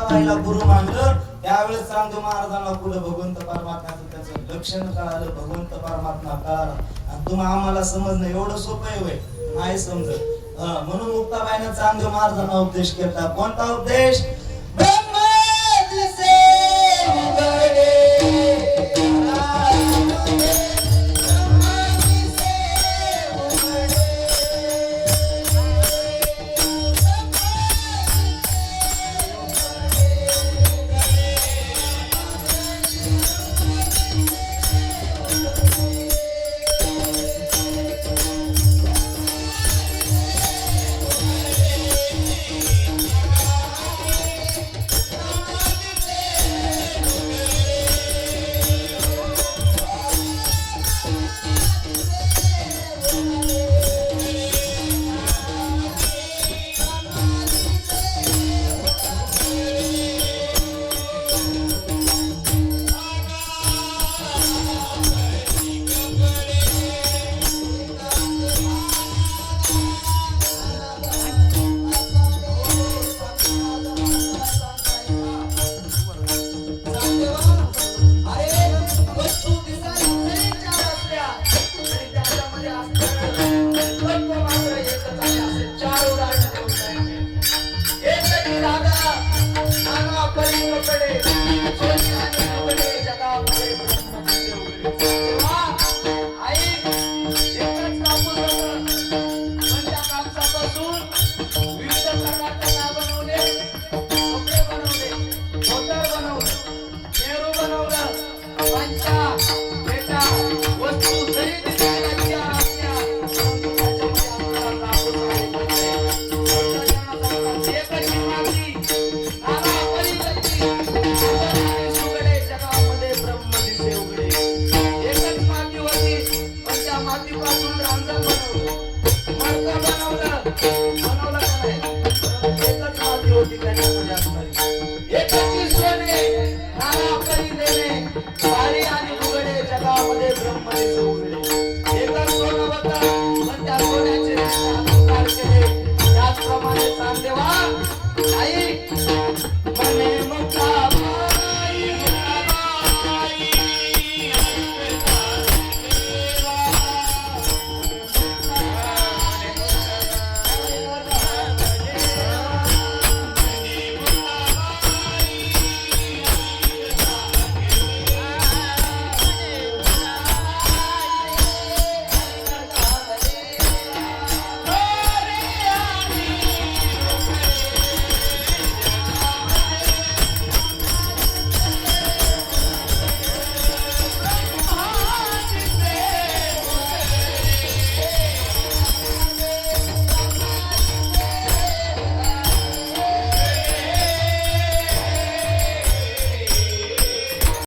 उत्तराबाईला गुरु मानलं त्यावेळेस चांगदेव महाराजांना पुढे भगवंत परमात्म्याचं त्याचं लक्षण कळालं, भगवंत परमात्मा कळाला. आणि तुम्हाला आम्हाला समजणं एवढं सोपं आहे होय? नाही समजत. म्हणून मुक्ताबाईनं चांगदेव महाराजांना उपदेश केला. कोणता उपदेश? बनवलं का नाही? एकच माती होती त्याच्यामध्ये असणारी. एकच